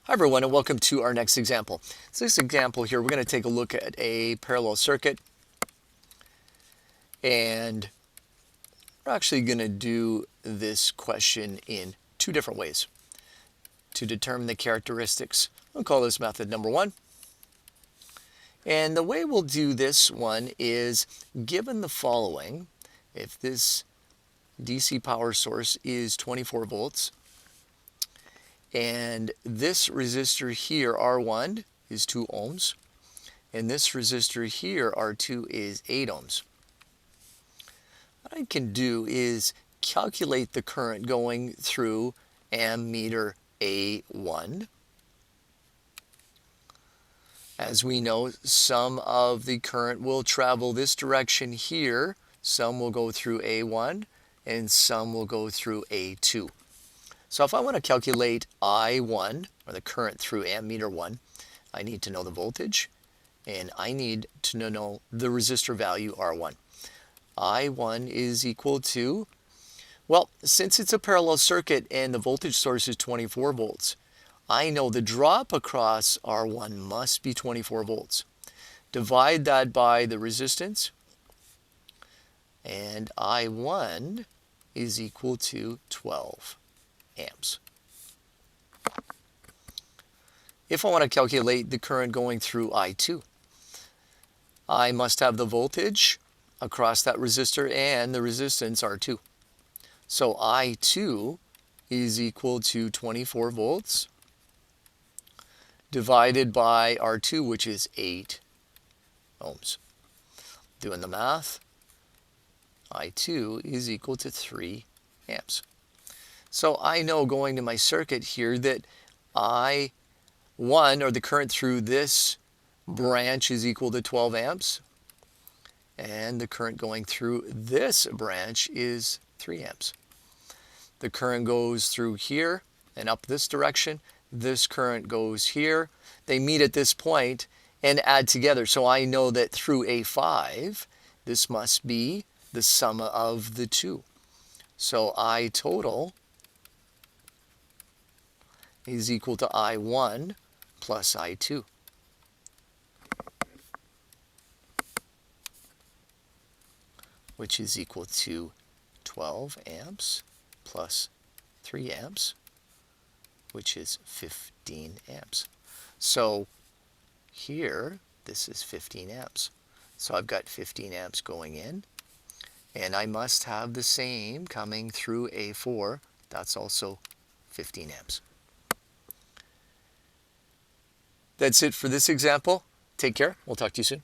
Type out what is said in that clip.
Hi everyone, and welcome to our next example. So this example here, we're going to take a look at a parallel circuit, and we're actually going to do this question in two different ways to determine the characteristics. We'll call this method number one. And the way we'll do this one is, given the following, if this DC power source is 24 volts, and this resistor here, R1, is 2 ohms. And this resistor here, R2, is 8 ohms. What I can do is calculate the current going through ammeter A1. As we know, some of the current will travel this direction here. Some will go through A1, and some will go through A2. So if I want to calculate I1, or the current through ammeter 1, I need to know the voltage, and I need to know the resistor value R1. I1 is equal to, well, since it's a parallel circuit and the voltage source is 24 volts, I know the drop across R1 must be 24 volts. Divide that by the resistance, and I1 is equal to 12 amps. If I want to calculate the current going through I2, I must have the voltage across that resistor and the resistance R2. So I2 is equal to 24 volts divided by R2, which is 8 ohms. Doing the math, I2 is equal to 3 amps. So I know, going to my circuit here, that I1, or the current through this branch, is equal to 12 amps. And the current going through this branch is 3 amps. The current goes through here and up this direction. This current goes here. They meet at this point and add together. So I know that through A5, this must be the sum of the two. So I total is equal to I1 plus I2. Which is equal to 12 amps plus 3 amps, which is 15 amps. So here, this is 15 amps. So I've got 15 amps going in, and I must have the same coming through A4. That's also 15 amps. That's it for this example. Take care. We'll talk to you soon.